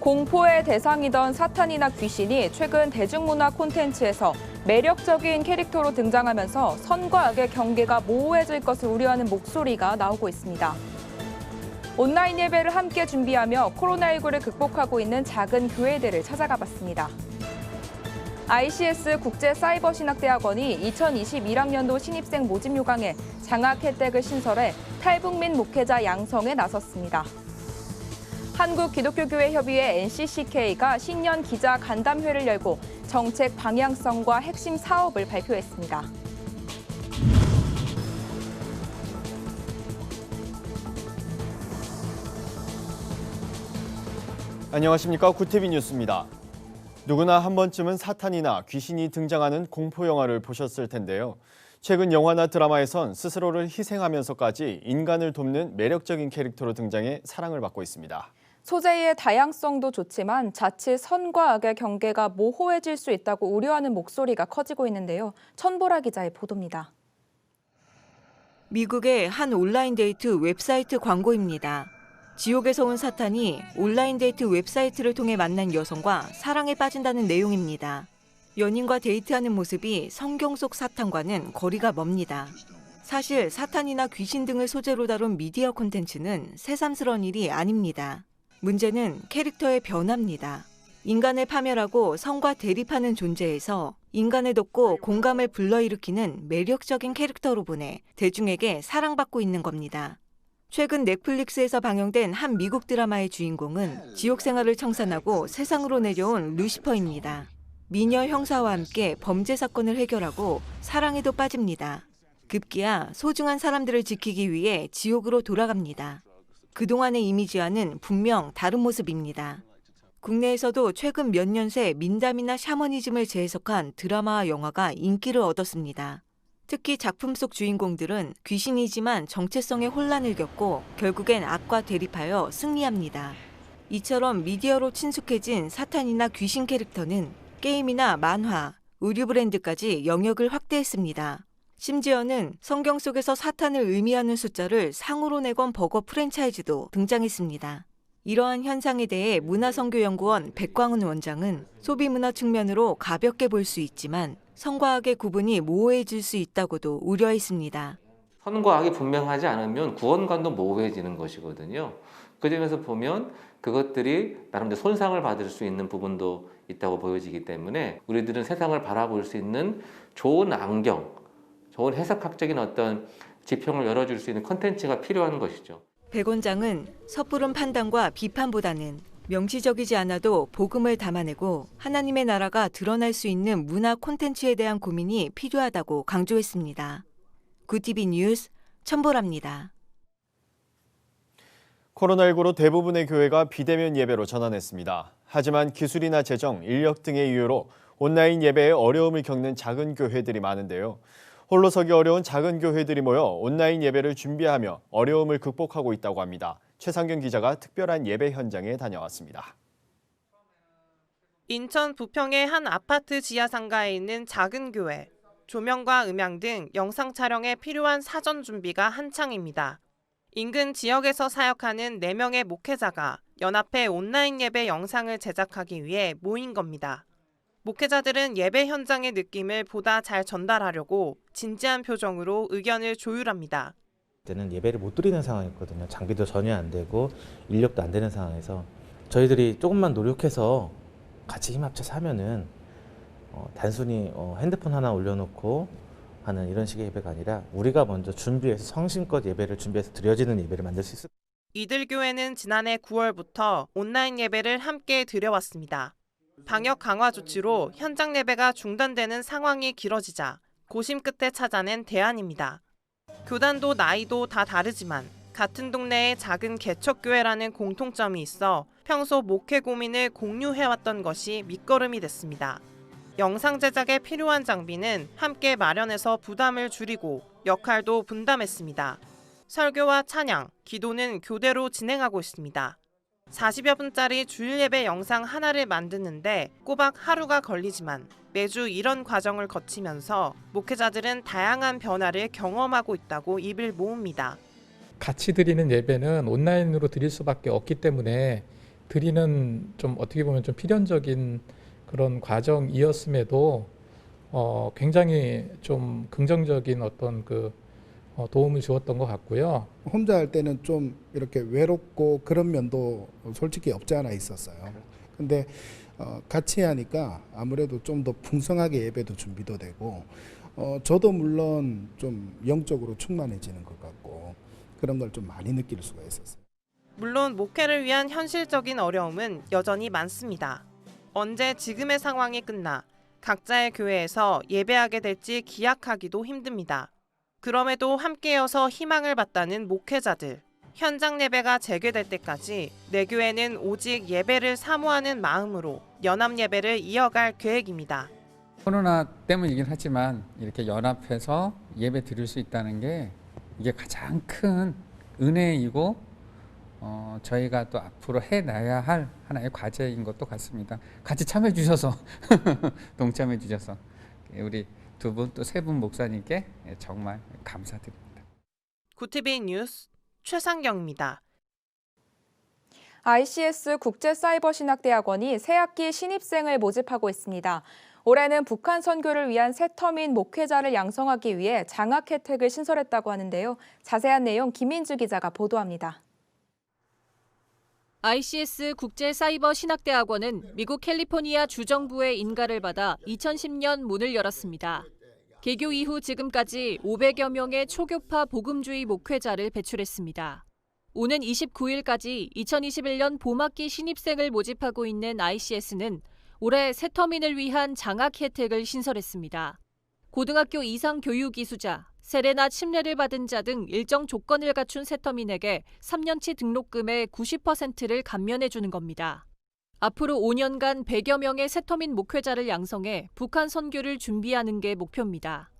공포의 대상이던 사탄이나 귀신이 최근 대중문화 콘텐츠에서 매력적인 캐릭터로 등장하면서 선과 악의 경계가 모호해질 것을 우려하는 목소리가 나오고 있습니다. 온라인 예배를 함께 준비하며 코로나19를 극복하고 있는 작은 교회들을 찾아가 봤습니다. ICS 국제사이버신학대학원이 2021학년도 신입생 모집 요강에 장학 혜택을 신설해 탈북민 목회자 양성에 나섰습니다. 한국기독교교회협의회 NCCK가 신년 기자 간담회를 열고 정책 방향성과 핵심 사업을 발표했습니다. 안녕하십니까. 구티비 뉴스입니다. 누구나 한 번쯤은 사탄이나 귀신이 등장하는 공포 영화를 보셨을 텐데요. 최근 영화나 드라마에선 스스로를 희생하면서까지 인간을 돕는 매력적인 캐릭터로 등장해 사랑을 받고 있습니다. 소재의 다양성도 좋지만 자칫 선과 악의 경계가 모호해질 수 있다고 우려하는 목소리가 커지고 있는데요. 천보라 기자의 보도입니다. 미국의 한 온라인 데이트 웹사이트 광고입니다. 지옥에서 온 사탄이 온라인 데이트 웹사이트를 통해 만난 여성과 사랑에 빠진다는 내용입니다. 연인과 데이트하는 모습이 성경 속 사탄과는 거리가 멉니다. 사실 사탄이나 귀신 등을 소재로 다룬 미디어 콘텐츠는 새삼스러운 일이 아닙니다. 문제는 캐릭터의 변화입니다. 인간을 파멸하고 성과 대립하는 존재에서 인간을 돕고 공감을 불러일으키는 매력적인 캐릭터로 보내 대중에게 사랑받고 있는 겁니다. 최근 넷플릭스에서 방영된 한 미국 드라마의 주인공은 지옥 생활을 청산하고 세상으로 내려온 루시퍼입니다. 미녀 형사와 함께 범죄 사건을 해결하고 사랑에도 빠집니다. 급기야 소중한 사람들을 지키기 위해 지옥으로 돌아갑니다. 그동안의 이미지와는 분명 다른 모습입니다. 국내에서도 최근 몇 년 새 민담이나 샤머니즘을 재해석한 드라마와 영화가 인기를 얻었습니다. 특히 작품 속 주인공들은 귀신이지만 정체성의 혼란을 겪고 결국엔 악과 대립하여 승리합니다. 이처럼 미디어로 친숙해진 사탄이나 귀신 캐릭터는 게임이나 만화, 의류 브랜드까지 영역을 확대했습니다. 심지어는 성경 속에서 사탄을 의미하는 숫자를 상으로 내건 버거 프랜차이즈도 등장했습니다. 이러한 현상에 대해 문화선교연구원 백광훈 원장은 소비문화 측면으로 가볍게 볼 수 있지만 선과 악의 구분이 모호해질 수 있다고도 우려했습니다. 선과 악이 분명하지 않으면 구원관도 모호해지는 것이거든요. 그 점에서 보면 그것들이 나름대로 손상을 받을 수 있는 부분도 있다고 보여지기 때문에 우리들은 세상을 바라볼 수 있는 좋은 안경, 좋은 해석학적인 어떤 지평을 열어줄 수 있는 콘텐츠가 필요한 것이죠. 백 원장은 섣부른 판단과 비판보다는 명시적이지 않아도 복음을 담아내고 하나님의 나라가 드러날 수 있는 문화 콘텐츠에 대한 고민이 필요하다고 강조했습니다. 구티비 뉴스 천보라입니다. 코로나19로 대부분의 교회가 비대면 예배로 전환했습니다. 하지만 기술이나 재정, 인력 등의 이유로 온라인 예배에 어려움을 겪는 작은 교회들이 많은데요. 홀로 서기 어려운 작은 교회들이 모여 온라인 예배를 준비하며 어려움을 극복하고 있다고 합니다. 최상경 기자가 특별한 예배 현장에 다녀왔습니다. 인천 부평의 한 아파트 지하 상가에 있는 작은 교회. 조명과 음향 등 영상 촬영에 필요한 사전 준비가 한창입니다. 인근 지역에서 사역하는 4명의 목회자가 연합회 온라인 예배 영상을 제작하기 위해 모인 겁니다. 목회자들은 예배 현장의 느낌을 보다 잘 전달하려고 진지한 표정으로 의견을 조율합니다. 때는 예배를 못 드리는 상황이었거든요. 장비도 전혀 안 되고 인력도 안 되는 상황에서 저희들이 조금만 노력해서 같이 힘 합쳐서 하면은 단순히 핸드폰 하나 올려놓고 하는 이런 식의 예배가 아니라 우리가 먼저 준비해서 성심껏 예배를 준비해서 드려지는 예배를 만들 수 있을. 이들 교회는 지난해 9월부터 온라인 예배를 함께 드려왔습니다. 방역 강화 조치로 현장 예배가 중단되는 상황이 길어지자 고심 끝에 찾아낸 대안입니다. 교단도 나이도 다 다르지만 같은 동네의 작은 개척교회라는 공통점이 있어 평소 목회 고민을 공유해왔던 것이 밑거름이 됐습니다. 영상 제작에 필요한 장비는 함께 마련해서 부담을 줄이고 역할도 분담했습니다. 설교와 찬양, 기도는 교대로 진행하고 있습니다. 40여 분짜리 주일 예배 영상 하나를 만드는데 꼬박 하루가 걸리지만 매주 이런 과정을 거치면서 목회자들은 다양한 변화를 경험하고 있다고 입을 모읍니다. 같이 드리는 예배는 온라인으로 드릴 수밖에 없기 때문에 드리는 좀 어떻게 보면 좀 필연적인 그런 과정이었음에도 굉장히 좀 긍정적인 어떤 도움을 주었던 것 같고요. 혼자 할 때는 좀 이렇게 외롭고 그런 면도 솔직히 없지 않아 있었어요. 근데 같이 하니까 아무래도 좀 더 풍성하게 예배도 준비도 되고 저도 물론 좀 영적으로 충만해지는 것 같고 그런 걸 좀 많이 느낄 수가 있었어요. 물론 목회를 위한 현실적인 어려움은 여전히 많습니다. 언제 지금의 상황이 끝나 각자의 교회에서 예배하게 될지 기약하기도 힘듭니다. 그럼에도 함께여서 희망을 받다는 목회자들. 현장 예배가 재개될 때까지 내 교회는 오직 예배를 사모하는 마음으로 연합 예배를 이어갈 계획입니다. 코로나 때문이긴 하지만 이렇게 연합해서 예배 드릴 수 있다는 게 이게 가장 큰 은혜이고 저희가 또 앞으로 해나가야 할 하나의 과제인 것도 같습니다. 같이 참여해 주셔서 동참해 주셔서 우리 두 분 또 세 분 목사님께 정말 감사드립니다. 구티비 뉴스 최상경입니다. ICS 국제사이버신학대학원이 새학기 신입생을 모집하고 있습니다. 올해는 북한 선교를 위한 새 터민 목회자를 양성하기 위해 장학 혜택을 신설했다고 하는데요. 자세한 내용 김민주 기자가 보도합니다. ICS 국제사이버신학대학원은 미국 캘리포니아 주정부의 인가를 받아 2010년 문을 열었습니다. 개교 이후 지금까지 500여 명의 초교파 복음주의 목회자를 배출했습니다. 오는 29일까지 2021년 봄학기 신입생을 모집하고 있는 ICS는 올해 새 터민을 위한 장학 혜택을 신설했습니다. 고등학교 이상 교육 이수자, 세례나 침례를 받은 자 등 일정 조건을 갖춘 새터민에게 3년치 등록금의 90%를 감면해 주는 겁니다. 앞으로 5년간 100여 명의 새터민 목회자를 양성해 북한 선교를 준비하는 게 목표입니다.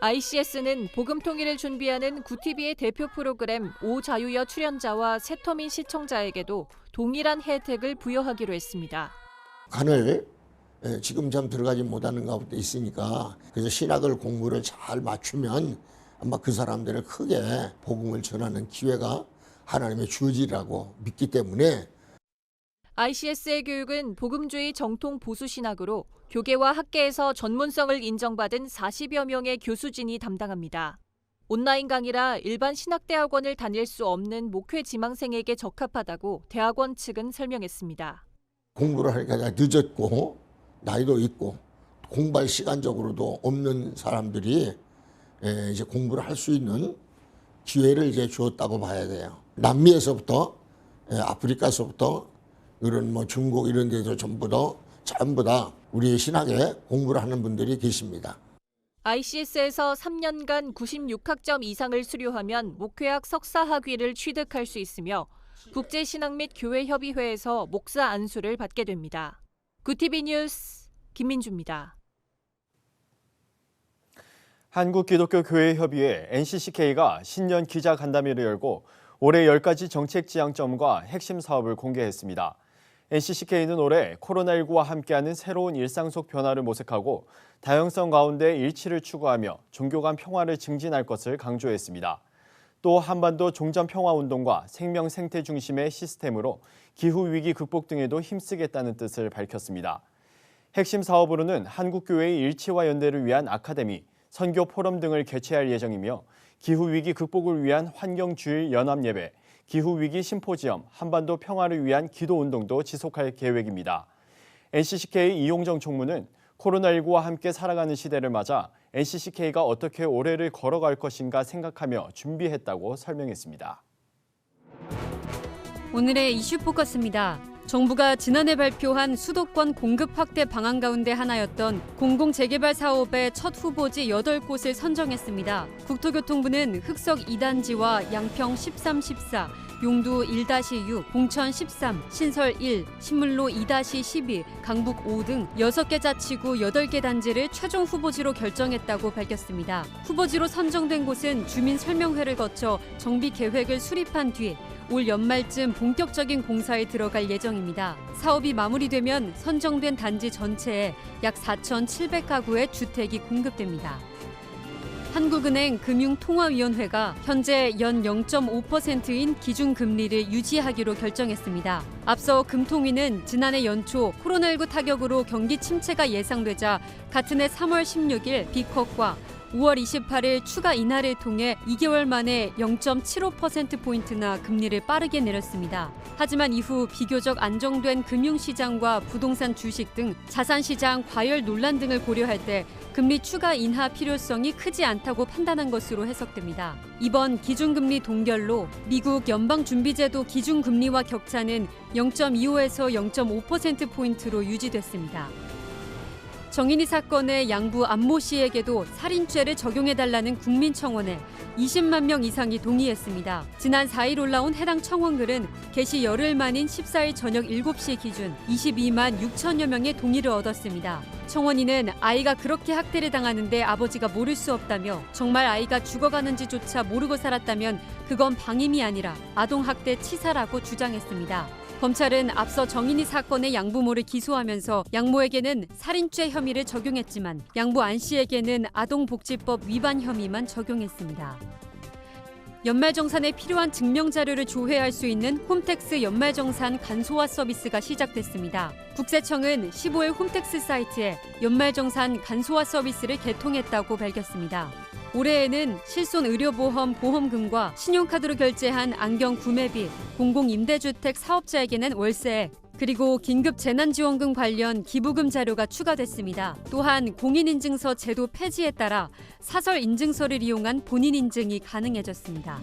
ICS는 복음 통일을 준비하는 구티비의 대표 프로그램 오자유여 출연자와 새터민 시청자에게도 동일한 혜택을 부여하기로 했습니다. 간을 지금 좀 들어가지 못하는 가운데 있으니까 그래서 신학을 공부를 잘 맞추면 아마 그 사람들을 크게 복음을 전하는 기회가 하나님의 주어지라고 믿기 때문에 ICS의 교육은 복음주의 정통 보수 신학으로 교계와 학계에서 전문성을 인정받은 40여 명의 교수진이 담당합니다. 온라인 강의라 일반 신학대학원을 다닐 수 없는 목회 지망생에게 적합하다고 대학원 측은 설명했습니다. 공부를 하니까 늦었고 나이도 있고 공부할 시간적으로도 없는 사람들이 이제 공부를 할 수 있는 기회를 이제 주었다고 봐야 돼요. 남미에서부터 아프리카에서부터 이런 중국 이런 데서 전부 다 우리 신학에 공부를 하는 분들이 계십니다. ICS에서 3년간 96학점 이상을 수료하면 목회학 석사 학위를 취득할 수 있으며 국제신학 및 교회협의회에서 목사 안수를 받게 됩니다. 구티비 뉴스 김민주입니다. 한국기독교교회협의회 NCCK가 신년 기자간담회를 열고 올해 10가지 정책 지향점과 핵심 사업을 공개했습니다. NCCK는 올해 코로나19와 함께하는 새로운 일상 속 변화를 모색하고 다양성 가운데 일치를 추구하며 종교 간 평화를 증진할 것을 강조했습니다. 또 한반도 종전평화운동과 생명 생태 중심의 시스템으로 기후위기 극복 등에도 힘쓰겠다는 뜻을 밝혔습니다. 핵심 사업으로는 한국교회의 일치와 연대를 위한 아카데미, 선교 포럼 등을 개최할 예정이며 기후위기 극복을 위한 환경주일 연합예배, 기후위기 심포지엄, 한반도 평화를 위한 기도운동도 지속할 계획입니다. NCCK 이용정 총무는 코로나19와 함께 살아가는 시대를 맞아 NCCK가 어떻게 올해를 걸어갈 것인가 생각하며 준비했다고 설명했습니다. 오늘의 이슈 포커스입니다. 정부가 지난해 발표한 수도권 공급 확대 방안 가운데 하나였던 공공재개발 사업의 첫 후보지 8곳을 선정했습니다. 국토교통부는 흑석 2단지와 양평 13, 14, 용두 1-6, 봉천 13, 신설 1, 신물로 2-12, 강북 5 등 6개 자치구 8개 단지를 최종 후보지로 결정했다고 밝혔습니다. 후보지로 선정된 곳은 주민설명회를 거쳐 정비 계획을 수립한 뒤 올 연말쯤 본격적인 공사에 들어갈 예정입니다. 사업이 마무리되면 선정된 단지 전체에 약 4,700가구의 주택이 공급됩니다. 한국은행 금융통화위원회가 현재 연 0.5%인 기준금리를 유지하기로 결정했습니다. 앞서 금통위는 지난해 연초 코로나19 타격으로 경기 침체가 예상되자 같은 해 3월 16일 비컷과 5월 28일 추가 인하를 통해 2개월 만에 0.75%포인트나 금리를 빠르게 내렸습니다. 하지만 이후 비교적 안정된 금융시장과 부동산 주식 등 자산시장 과열 논란 등을 고려할 때 금리 추가 인하 필요성이 크지 않다고 판단한 것으로 해석됩니다. 이번 기준금리 동결로 미국 연방준비제도 기준금리와 격차는 0.25에서 0.5%포인트로 유지됐습니다. 정인이 사건의 양부 안모 씨에게도 살인죄를 적용해달라는 국민청원에 20만 명 이상이 동의했습니다. 지난 4일 올라온 해당 청원글은 개시 열흘 만인 14일 저녁 7시 기준 22만 6천여 명의 동의를 얻었습니다. 청원인은 아이가 그렇게 학대를 당하는데 아버지가 모를 수 없다며 정말 아이가 죽어가는지조차 모르고 살았다면 그건 방임이 아니라 아동학대 치사라고 주장했습니다. 검찰은 앞서 정인이 사건의 양부모를 기소하면서 양모에게는 살인죄 혐의를 적용했지만 양부 안 씨에게는 아동복지법 위반 혐의만 적용했습니다. 연말정산에 필요한 증명자료를 조회할 수 있는 홈택스 연말정산 간소화 서비스가 시작됐습니다. 국세청은 15일 홈택스 사이트에 연말정산 간소화 서비스를 개통했다고 밝혔습니다. 올해에는 실손 의료보험 보험금과 신용카드로 결제한 안경 구매비, 공공임대주택 사업자에게는 월세, 그리고 긴급 재난지원금 관련 기부금 자료가 추가됐습니다. 또한 공인인증서 제도 폐지에 따라 사설 인증서를 이용한 본인 인증이 가능해졌습니다.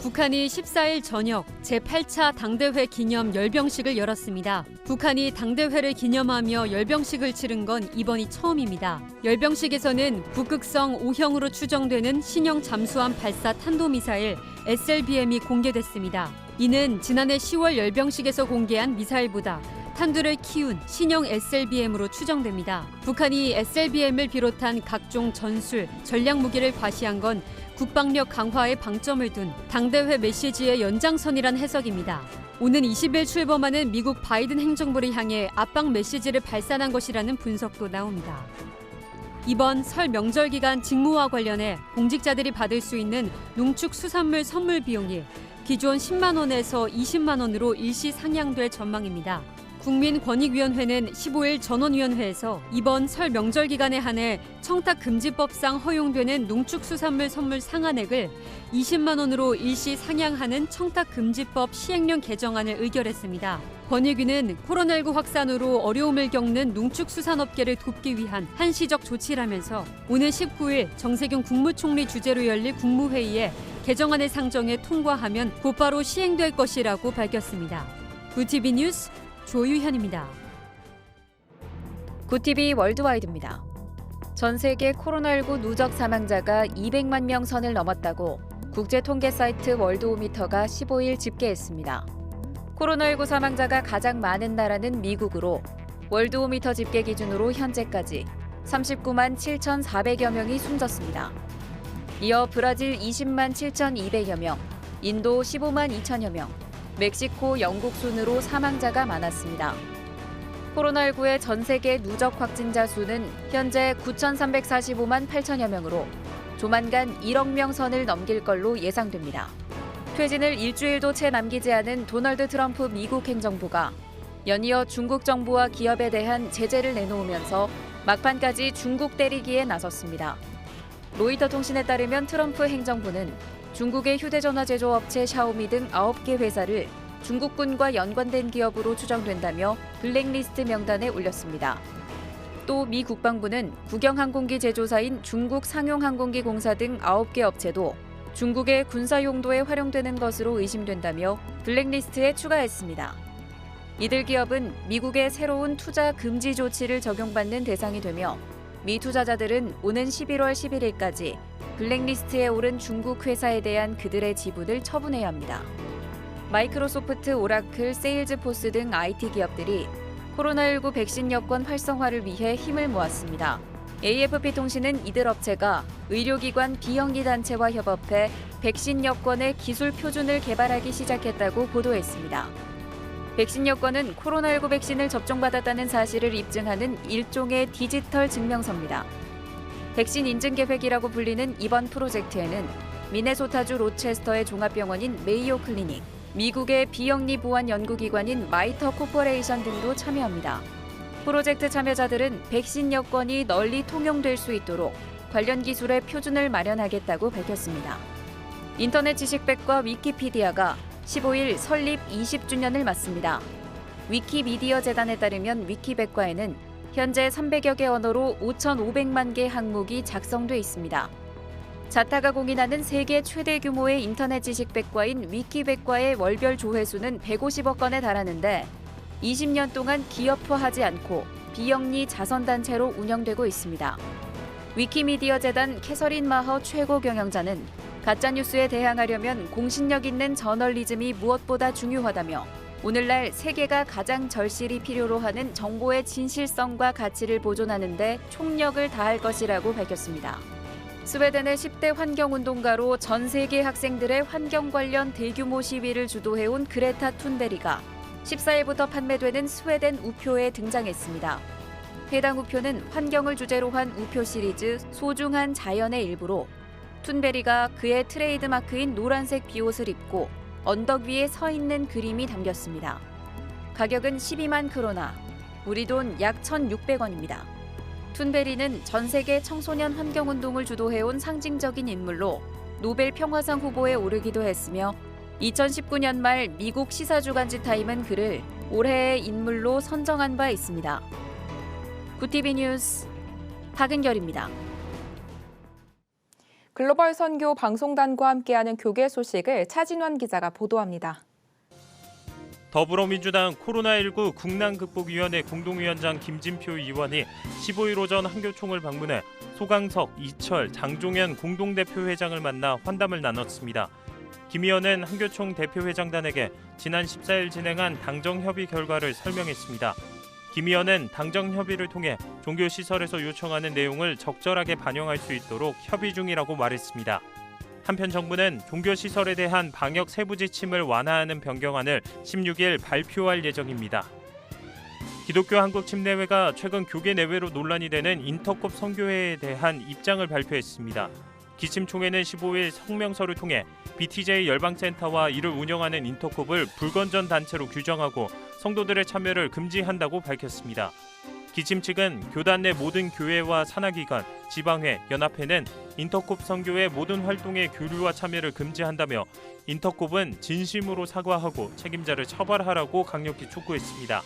북한이 14일 저녁 제8차 당대회 기념 열병식을 열었습니다. 북한이 당대회를 기념하며 열병식을 치른 건 이번이 처음입니다. 열병식에서는 북극성 5형으로 추정되는 신형 잠수함 발사 탄도미사일 SLBM이 공개됐습니다. 이는 지난해 10월 열병식에서 공개한 미사일보다 탄두를 키운 신형 SLBM으로 추정됩니다. 북한이 SLBM을 비롯한 각종 전술, 전략 무기를 과시한 건 국방력 강화에 방점을 둔 당대회 메시지의 연장선이란 해석입니다. 오는 20일 출범하는 미국 바이든 행정부를 향해 압박 메시지를 발산한 것이라는 분석도 나옵니다. 이번 설 명절 기간 직무와 관련해 공직자들이 받을 수 있는 농축수산물 선물 비용이 기존 10만 원에서 20만 원으로 일시 상향될 전망입니다. 국민권익위원회는 15일 전원위원회에서 이번 설 명절 기간에 한해 청탁금지법상 허용되는 농축수산물 선물 상한액을 20만 원으로 일시 상향하는 청탁금지법 시행령 개정안을 의결했습니다. 권익위는 코로나19 확산으로 어려움을 겪는 농축수산업계를 돕기 위한 한시적 조치라면서 오늘 19일 정세균 국무총리 주재로 열릴 국무회의에 개정안을 상정해 통과하면 곧바로 시행될 것이라고 밝혔습니다. 구TV 뉴스 조유현입니다. 구TV 월드와이드입니다. 전 세계 코로나19 누적 사망자가 200만 명 선을 넘었다고 국제통계 사이트 월드오미터가 15일 집계했습니다. 코로나19 사망자가 가장 많은 나라는 미국으로 월드오미터 집계 기준으로 현재까지 39만 7,400여 명이 숨졌습니다. 이어 브라질 20만 7,200여 명, 인도 15만 2천여 명, 멕시코, 영국 순으로 사망자가 많았습니다. 코로나19의 전 세계 누적 확진자 수는 현재 9,345만 8천여 명으로 조만간 1억 명 선을 넘길 걸로 예상됩니다. 퇴진을 일주일도 채 남기지 않은 도널드 트럼프 미국 행정부가 연이어 중국 정부와 기업에 대한 제재를 내놓으면서 막판까지 중국 때리기에 나섰습니다. 로이터 통신에 따르면 트럼프 행정부는 중국의 휴대전화 제조업체 샤오미 등 9개 회사를 중국군과 연관된 기업으로 추정된다며 블랙리스트 명단에 올렸습니다. 또 미 국방부는 국영항공기 제조사인 중국 상용항공기 공사 등 9개 업체도 중국의 군사 용도에 활용되는 것으로 의심된다며 블랙리스트에 추가했습니다. 이들 기업은 미국의 새로운 투자 금지 조치를 적용받는 대상이 되며 미 투자자들은 오는 11월 11일까지 블랙리스트에 오른 중국 회사에 대한 그들의 지분을 처분해야 합니다. 마이크로소프트, 오라클, 세일즈포스 등 IT 기업들이 코로나19 백신 여권 활성화를 위해 힘을 모았습니다. AFP통신은 이들 업체가 의료기관 비영리 단체와 협업해 백신 여권의 기술 표준을 개발하기 시작했다고 보도했습니다. 백신 여권은 코로나19 백신을 접종받았다는 사실을 입증하는 일종의 디지털 증명서입니다. 백신 인증 계획이라고 불리는 이번 프로젝트에는 미네소타주 로체스터의 종합병원인 메이오 클리닉, 미국의 비영리 보안 연구기관인 마이터 코퍼레이션 등도 참여합니다. 프로젝트 참여자들은 백신 여권이 널리 통용될 수 있도록 관련 기술의 표준을 마련하겠다고 밝혔습니다. 인터넷 지식백과 위키피디아가 15일 설립 20주년을 맞습니다. 위키미디어 재단에 따르면 위키백과에는 현재 300여 개 언어로 5,500만 개 항목이 작성돼 있습니다. 자타가 공인하는 세계 최대 규모의 인터넷 지식백과인 위키백과의 월별 조회수는 150억 건에 달하는데 20년 동안 기업화하지 않고 비영리 자선단체로 운영되고 있습니다. 위키미디어 재단 캐서린 마허 최고 경영자는 가짜뉴스에 대항하려면 공신력 있는 저널리즘이 무엇보다 중요하다며 오늘날 세계가 가장 절실히 필요로 하는 정보의 진실성과 가치를 보존하는 데 총력을 다할 것이라고 밝혔습니다. 스웨덴의 10대 환경운동가로 전 세계 학생들의 환경 관련 대규모 시위를 주도해온 그레타 툰베리가 14일부터 판매되는 스웨덴 우표에 등장했습니다. 해당 우표는 환경을 주제로 한 우표 시리즈 소중한 자연의 일부로 툰베리가 그의 트레이드 마크인 노란색 비옷을 입고 언덕 위에 서 있는 그림이 담겼습니다. 가격은 12만 크로나, 우리 돈 약 1,600원입니다. 툰베리는 전 세계 청소년 환경운동을 주도해온 상징적인 인물로 노벨 평화상 후보에 오르기도 했으며 2019년 말 미국 시사주간지 타임은 그를 올해의 인물로 선정한 바 있습니다. 구티비 뉴스 박은결입니다. 글로벌 선교 방송단과 함께하는 교계 소식을 차진원 기자가 보도합니다. 더불어민주당 코로나19 국난극복위원회 공동위원장 김진표 의원이 15일 오전 한교총을 방문해 소강석, 이철, 장종현 공동대표회장을 만나 환담을 나눴습니다. 김 의원은 한교총 대표회장단에게 지난 14일 진행한 당정협의 결과를 설명했습니다. 김 의원은 당정협의를 통해 종교시설에서 요청하는 내용을 적절하게 반영할 수 있도록 협의 중이라고 말했습니다. 한편 정부는 종교시설에 대한 방역 세부 지침을 완화하는 변경안을 16일 발표할 예정입니다. 기독교 한국침례회가 최근 교계 내외로 논란이 되는 인터콥 선교회에 대한 입장을 발표했습니다. 기침총회는 15일 성명서를 통해 BTJ 열방센터와 이를 운영하는 인터콥을 불건전 단체로 규정하고 성도들의 참여를 금지한다고 밝혔습니다. 기침 측은 교단 내 모든 교회와 산하기관, 지방회, 연합회는 인터콥 선교의 모든 활동에 교류와 참여를 금지한다며 인터콥은 진심으로 사과하고 책임자를 처벌하라고 강력히 촉구했습니다.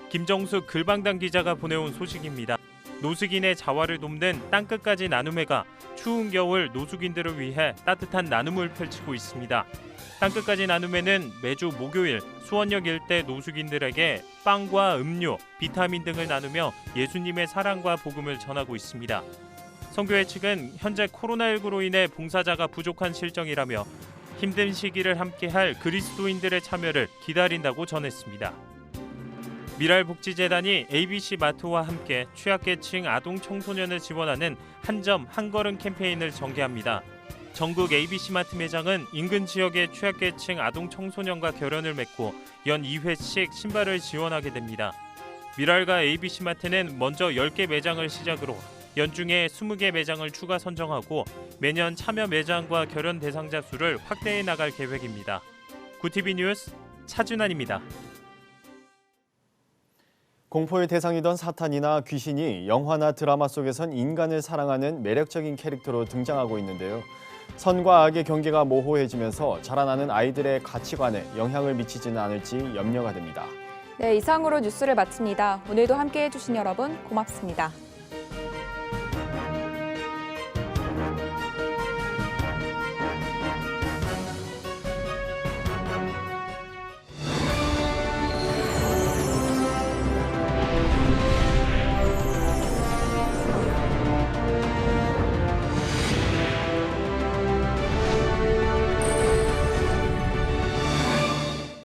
김정숙 글방당 기자가 보내온 소식입니다. 노숙인의 자활을 돕는 땅끝까지 나눔회가 추운 겨울 노숙인들을 위해 따뜻한 나눔을 펼치고 있습니다. 땅끝까지 나눔회는 매주 목요일 수원역 일대 노숙인들에게 빵과 음료, 비타민 등을 나누며 예수님의 사랑과 복음을 전하고 있습니다. 선교회 측은 현재 코로나19로 인해 봉사자가 부족한 실정이라며 힘든 시기를 함께할 그리스도인들의 참여를 기다린다고 전했습니다. 미랄복지재단이 ABC마트와 함께 취약계층 아동 청소년을 지원하는 한 점 한 걸음 캠페인을 전개합니다. 전국 ABC마트 매장은 인근 지역의 취약계층 아동 청소년과 결연을 맺고 연 2회씩 신발을 지원하게 됩니다. 미랄과 ABC마트는 먼저 10개 매장을 시작으로 연중에 20개 매장을 추가 선정하고 매년 참여 매장과 결연 대상자 수를 확대해 나갈 계획입니다. 구티비 뉴스 차준환입니다. 공포의 대상이던 사탄이나 귀신이 영화나 드라마 속에선 인간을 사랑하는 매력적인 캐릭터로 등장하고 있는데요. 선과 악의 경계가 모호해지면서 자라나는 아이들의 가치관에 영향을 미치지는 않을지 염려가 됩니다. 네, 이상으로 뉴스를 마칩니다. 오늘도 함께해 주신 여러분 고맙습니다.